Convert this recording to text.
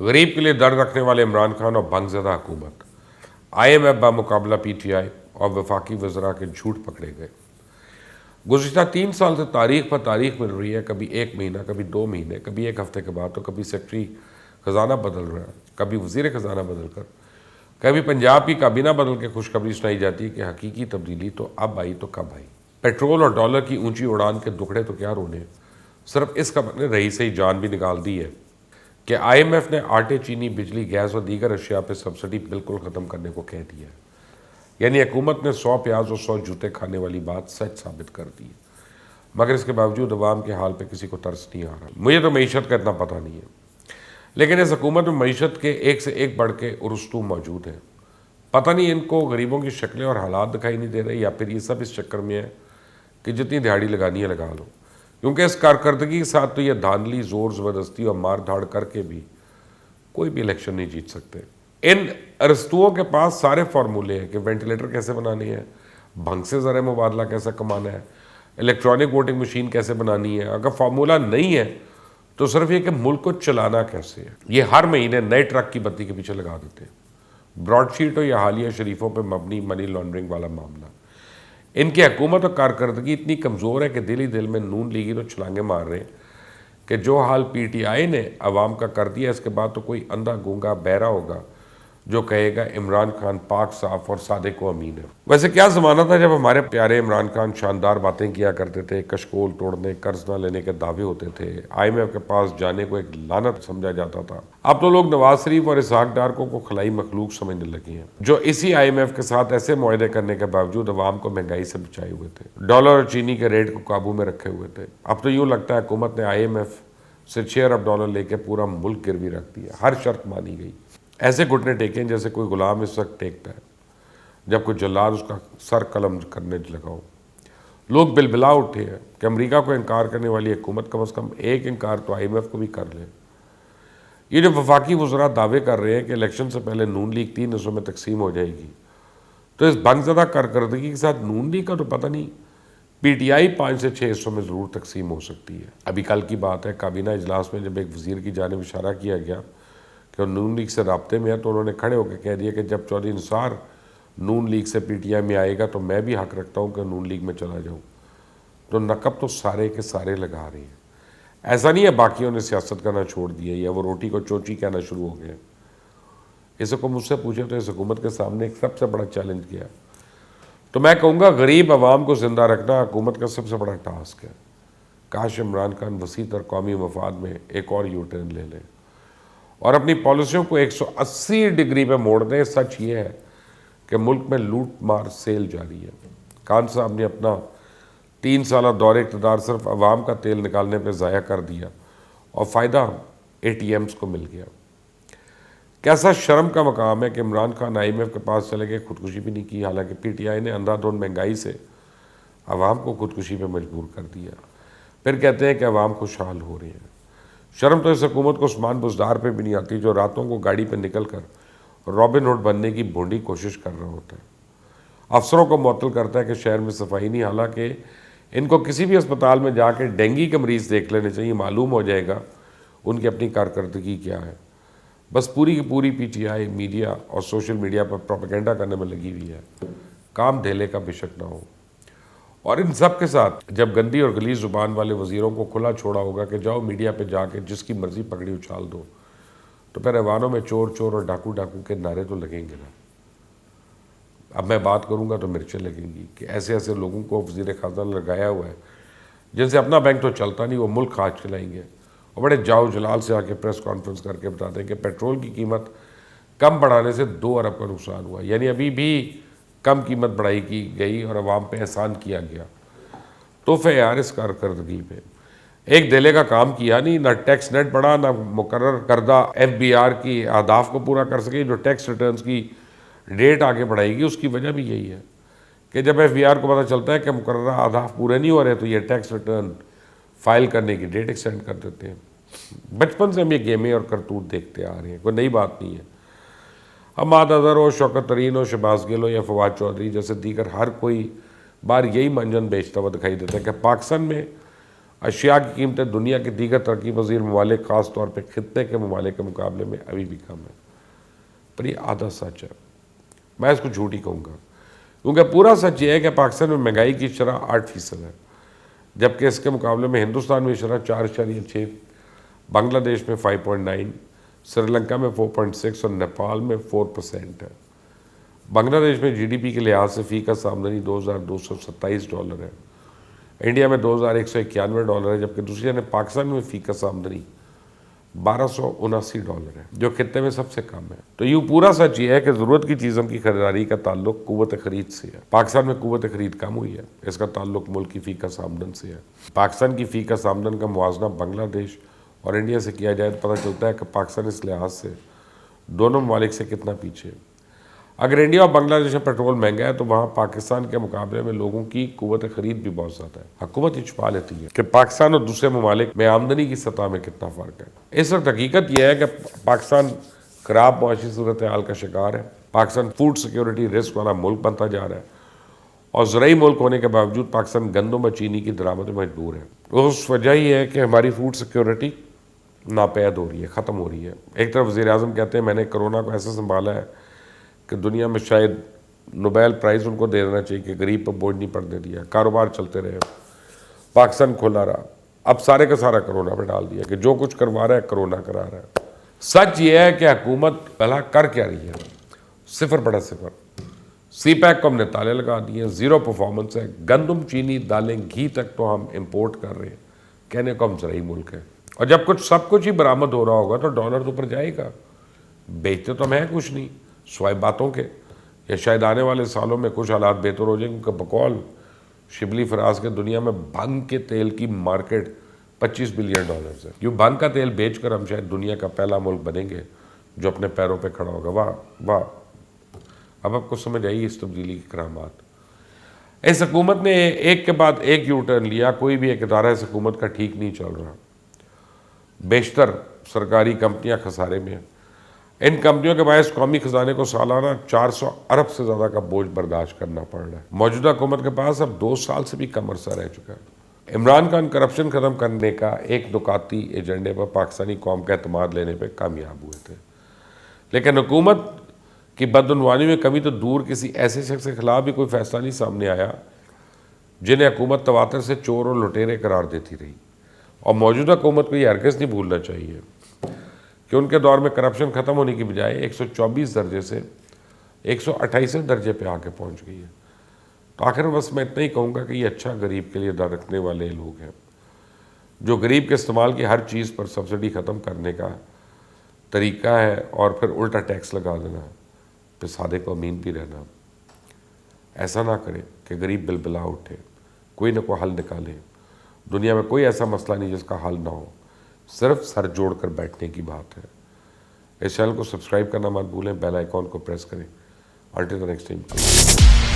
غریب کے لیے درد رکھنے والے عمران خان اور بھنگ زدہ حکومت، IMF بمقابلہ PTI اور وفاقی وزراء کے جھوٹ پکڑے گئے۔ گزشتہ 3 سال سے تاریخ پر تاریخ مل رہی ہے، کبھی 1 مہینہ، کبھی 2 مہینے، کبھی 1 ہفتے کے بعد، تو کبھی سیکرٹری خزانہ بدل رہا ہے، کبھی وزیر خزانہ بدل کر، کبھی پنجاب کی کابینہ بدل کے خوشخبری سنائی جاتی ہے کہ حقیقی تبدیلی تو اب آئی تو کب آئی۔ پیٹرول اور ڈالر کی اونچی اڑان کے دکھڑے تو کیا رونے ہیں، صرف اس خبر نے رہی سے ہی جان بھی نکال دی ہے کہ IMF نے آٹے، چینی، بجلی، گیس اور دیگر اشیاء پہ سبسڈی بالکل ختم کرنے کو کہہ دیا ہے۔ یعنی حکومت نے 100 پیاز اور 100 جوتے کھانے والی بات سچ ثابت کر دی ہے، مگر اس کے باوجود عوام کے حال پہ کسی کو ترس نہیں آ رہا۔ مجھے تو معیشت کا اتنا پتہ نہیں ہے، لیکن اس حکومت میں معیشت کے ایک سے ایک بڑھ کے ارسطو موجود ہیں۔ پتہ نہیں ان کو غریبوں کی شکلیں اور حالات دکھائی نہیں دے رہے، یا پھر یہ سب اس چکر میں ہے کہ جتنی دہاڑی لگانی ہے لگا لو، کیونکہ اس کارکردگی کے ساتھ تو یہ دھاندلی، زور زبردستی اور مار دھاڑ کر کے بھی کوئی بھی الیکشن نہیں جیت سکتے۔ ان ارسطوؤں کے پاس سارے فارمولے ہیں کہ وینٹیلیٹر کیسے بنانے ہیں، بھنگ سے زر مبادلہ کیسے کمانا ہے، الیکٹرانک ووٹنگ مشین کیسے بنانی ہے۔ اگر فارمولہ نہیں ہے تو صرف یہ کہ ملک کو چلانا کیسے ہے۔ یہ ہر مہینے نئے ٹرک کی بتی کے پیچھے لگا دیتے ہیں، براڈ شیٹ ہو یا حالیہ شریفوں پہ مبنی منی لانڈرنگ والا معاملہ۔ ان کی حکومت اور کارکردگی اتنی کمزور ہے کہ دل ہی دل میں نون لیگی تو چھلانگیں مار رہے ہیں کہ جو حال PTI نے عوام کا کر دیا، اس کے بعد تو کوئی اندھا گونگا بہرا ہوگا جو کہے گا عمران خان پاک صاف اور صادق و امین ہے۔ ویسے کیا زمانہ تھا جب ہمارے پیارے عمران خان شاندار باتیں کیا کرتے تھے، کشکول توڑنے، قرض نہ لینے کے دعوے ہوتے تھے، IMF کے پاس جانے کو ایک لعنت سمجھا جاتا تھا۔ اب تو لوگ نواز شریف اور اسحاق ڈار کو خلائی مخلوق سمجھنے لگے ہیں، جو اسی IMF کے ساتھ ایسے معاہدے کرنے کے باوجود عوام کو مہنگائی سے بچائے ہوئے تھے، ڈالر اور چینی کے ریٹ کو قابو میں رکھے ہوئے تھے۔ اب تو یوں لگتا ہے حکومت نے IMF سے $6 ارب لے کے پورا ملک گروی رکھ دیا، ہر شرط مانی گئی۔ ایسے گھٹنے ٹیکیں جیسے کوئی غلام اس وقت ٹیکتا ہے جب کوئی جلاد اس کا سر قلم کرنے لگا ہو۔ لوگ بلبلا اٹھے ہیں کہ امریکہ کو انکار کرنے والی حکومت کم از کم ایک انکار تو IMF کو بھی کر لے۔ یہ جو وفاقی وزراء دعوے کر رہے ہیں کہ الیکشن سے پہلے نون لیگ 3 حصوں میں تقسیم ہو جائے گی، تو اس بھنگ زدہ کارکردگی کے ساتھ نون لیگ کا تو پتہ نہیں، PTI 5 سے 6 حصوں میں ضرور تقسیم ہو سکتی ہے۔ ابھی کل کی بات ہے، کابینہ اجلاس میں جب ایک وزیر کی جانب اشارہ کیا گیا کہ نون لیگ سے رابطے میں ہے، تو انہوں نے کھڑے ہو کے کہہ دیا کہ جب چودھری نثار نون لیگ سے PTI میں آئے گا تو میں بھی حق رکھتا ہوں کہ نون لیگ میں چلا جاؤں۔ تو نقب تو سارے کے سارے لگا رہے ہیں۔ ایسا نہیں ہے باقیوں نے سیاست کرنا چھوڑ دیا یا وہ روٹی کو چوچی کہنا شروع ہو گئے۔ اسے کو مجھ سے پوچھے تو اس حکومت کے سامنے ایک سب سے بڑا چیلنج کیا، تو میں کہوں گا غریب عوام کو زندہ رکھنا حکومت کا سب سے بڑا ٹاسک ہے۔ کاش عمران خان وسیع تر قومی مفاد میں ایک اور یو ٹرن لے لیں اور اپنی پالیسیوں کو 180 ڈگری پہ موڑ دیں۔ سچ یہ ہے کہ ملک میں لوٹ مار سیل جاری ہے۔ خان صاحب نے اپنا 3 سالہ دور اقتدار صرف عوام کا تیل نکالنے پہ ضائع کر دیا اور فائدہ ATMs کو مل گیا۔ کیسا شرم کا مقام ہے کہ عمران خان IMF کے پاس چلے گئے، خودکشی بھی نہیں کی، حالانکہ PTI نے اندھا دھند مہنگائی سے عوام کو خودکشی پہ مجبور کر دیا۔ پھر کہتے ہیں کہ عوام خوشحال ہو رہے ہیں۔ شرم تو اس حکومت کو عثمان بزدار پہ بھی نہیں آتی، جو راتوں کو گاڑی پہ نکل کر رابن ہوڈ بننے کی بھونڈی کوشش کر رہا ہوتا ہے، افسروں کو معطل کرتا ہے کہ شہر میں صفائی نہیں، حالانکہ ان کو کسی بھی اسپتال میں جا کے ڈینگی کے مریض دیکھ لینے چاہیے، معلوم ہو جائے گا ان کی اپنی کارکردگی کیا ہے۔ بس پوری کی پوری PTI میڈیا اور سوشل میڈیا پر پروپیگنڈا کرنے میں لگی ہوئی ہے، کام دھیلے کا بے شک نہ ہو۔ اور ان سب کے ساتھ جب گندی اور غلیظ زبان والے وزیروں کو کھلا چھوڑا ہوگا کہ جاؤ میڈیا پہ جا کے جس کی مرضی پکڑی اچھال دو، تو پھر ایوانوں میں چور چور اور ڈاکو ڈاکو کے نعرے تو لگیں گے نا۔ اب میں بات کروں گا تو مرچیں لگیں گی کہ ایسے ایسے لوگوں کو وزیر خزانہ لگایا ہوا ہے جن سے اپنا بینک تو چلتا نہیں، وہ ملک خاص چلائیں گے، اور بڑے جاؤ جلال سے آ کے پریس کانفرنس کر کے بتاتے ہیں کہ پیٹرول کی قیمت کم بڑھانے سے 2 ارب کا نقصان ہوا، یعنی ابھی بھی کم قیمت بڑھائی کی گئی اور عوام پہ احسان کیا گیا۔ تحفے یار اس کارکردگی پہ ایک دھیلے کا کام کیا نہیں، نہ ٹیکس نیٹ بڑھا، نہ مقرر کردہ FBR کی اہداف کو پورا کر سکے۔ جو ٹیکس ریٹرنز کی ڈیٹ آگے بڑھائے گی اس کی وجہ بھی یہی ہے کہ جب FBR کو پتہ چلتا ہے کہ مقررہ اہداف پورے نہیں ہو رہے تو یہ ٹیکس ریٹرن فائل کرنے کی ڈیٹ ایکسٹینڈ کر دیتے ہیں۔ بچپن سے ہم یہ گیمیں اور کرتوت دیکھتے آ رہے ہیں، کوئی نئی بات نہیں ہے۔ حماد اظہر ہو، شوکت ترین ہو، شہباز گل ہو یا فواد چودھری جیسے دیگر ہر کوئی بار یہی منجن بیچتا ہوا دکھائی دیتا ہے کہ پاکستان میں اشیاء کی قیمتیں دنیا کے دیگر ترقی پذیر ممالک خاص طور پہ خطے کے ممالک کے مقابلے میں ابھی بھی کم ہے، پر یہ آدھا سچ ہے، میں اس کو جھوٹ ہی کہوں گا، کیونکہ پورا سچ یہ ہے کہ پاکستان میں مہنگائی کی شرح 8% ہے، جبکہ اس کے مقابلے میں ہندوستان میں شرح 4.6، بنگلہ دیش میں 5.9، سری لنکا میں 4.6 اور نیپال میں 4% ہے۔ بنگلہ دیش میں جی ڈی پی کے لحاظ سے فی کس آمدنی $2,227 ہے، انڈیا میں $2,191 ہے، جبکہ دوسری جانب پاکستان میں فی کس آمدنی $1,279 ہے، جو خطے میں سب سے کم ہے۔ تو یوں پورا سچ یہ ہے کہ ضرورت کی چیزوں کی خریداری کا تعلق قوت خرید سے ہے۔ پاکستان میں قوت خرید کم ہوئی ہے، اس کا تعلق ملک کی فی کس آمدن سے ہے۔ پاکستان کی فی کس آمدن کا موازنہ بنگلہ دیش اور انڈیا سے کیا جائے تو پتہ چلتا ہے کہ پاکستان اس لحاظ سے دونوں ممالک سے کتنا پیچھے ہے۔ اگر انڈیا اور بنگلہ دیش میں پیٹرول مہنگا ہے تو وہاں پاکستان کے مقابلے میں لوگوں کی قوت خرید بھی بہت زیادہ ہے۔ حکومت یہ چھپا لیتی ہے کہ پاکستان اور دوسرے ممالک میں آمدنی کی سطح میں کتنا فرق ہے۔ اس وقت حقیقت یہ ہے کہ پاکستان خراب معاشی صورتحال کا شکار ہے، پاکستان فوڈ سیکیورٹی رسک والا ملک بنتا جا رہا ہے، اور زرعی ملک ہونے کے باوجود پاکستان گندم اور چینی کی درآمد میں مجبور ہے۔ اس وجہ یہ ہے کہ ہماری فوڈ سیکیورٹی ناپید ہو رہی ہے، ختم ہو رہی ہے۔ ایک طرف وزیر اعظم کہتے ہیں میں نے کرونا کو ایسا سنبھالا ہے کہ دنیا میں شاید نوبیل پرائز ان کو دے دینا چاہیے کہ غریب پر بوجھ نہیں پڑنے دیا، کاروبار چلتے رہے، پاکستان کھلا رہا۔ اب سارے کا سارا کرونا پہ ڈال دیا کہ جو کچھ کروا رہا ہے کرونا کرا رہا ہے۔ سچ یہ ہے کہ حکومت بھلا کر کیا رہی ہے؟ 0/0۔ سی پیک کو ہم نے تالے لگا دیے، 0 پرفارمنس ہے۔ گندم، چینی، دالیں، گھی تک تو ہم امپورٹ کر رہے ہیں، کہنے کو ہم زرعی ملک ہیں، اور جب سب کچھ ہی برآمد ہو رہا ہوگا تو ڈالر تو اوپر جائے گا۔ بیچتے تو ہم ہیں کچھ نہیں سوائے باتوں کے، یا شاید آنے والے سالوں میں کچھ حالات بہتر ہو جائیں، کیونکہ بقول شبلی فراز کے دنیا میں بھنگ کے تیل کی مارکیٹ $25 بلین ہے۔ یوں بھنگ کا تیل بیچ کر ہم شاید دنیا کا پہلا ملک بنیں گے جو اپنے پیروں پہ کھڑا ہوگا۔ واہ واہ! اب آپ کو سمجھ آئی اس تبدیلی کی کرامات۔ اس حکومت نے ایک کے بعد ایک یو ٹرن لیا، کوئی بھی ایک ادارہ اس حکومت کا ٹھیک نہیں چل رہا۔ بیشتر سرکاری کمپنیاں خسارے میں ہیں۔ ان کمپنیوں کے باعث قومی خزانے کو سالانہ 400 ارب سے زیادہ کا بوجھ برداشت کرنا پڑ رہا ہے۔ موجودہ حکومت کے پاس اب 2 سال سے بھی کم عرصہ رہ چکا ہے۔ عمران خان کرپشن ختم کرنے کا ایک نکاتی ایجنڈے پر پاکستانی قوم کا اعتماد لینے پہ کامیاب ہوئے تھے، لیکن حکومت کی بدعنوانی میں کمی تو دور، کسی ایسے شخص کے خلاف بھی کوئی فیصلہ نہیں سامنے آیا جنہیں حکومت تواتر سے چور اور لٹیرے قرار دیتی رہی۔ اور موجودہ حکومت کو یہ ہرگز نہیں بھولنا چاہیے کہ ان کے دور میں کرپشن ختم ہونے کی بجائے 124 درجے سے 128 درجے پہ آ کے پہنچ گئی ہے۔ تو آخر بس میں اتنا ہی کہوں گا کہ یہ اچھا غریب کے لیے در رکھنے والے لوگ ہیں، جو غریب کے استعمال کی ہر چیز پر سبسڈی ختم کرنے کا طریقہ ہے اور پھر الٹا ٹیکس لگا دینا، پھر سادے کو امین بھی رہنا۔ ایسا نہ کرے کہ غریب بلبلا اٹھے، کوئی نہ کوئی حل نکالے۔ دنیا میں کوئی ایسا مسئلہ نہیں جس کا حل نہ ہو، صرف سر جوڑ کر بیٹھنے کی بات ہے۔ اس چینل کو سبسکرائب کرنا مت بھولیں، بیل آئیکن کو پریس کریں۔ Until the next time.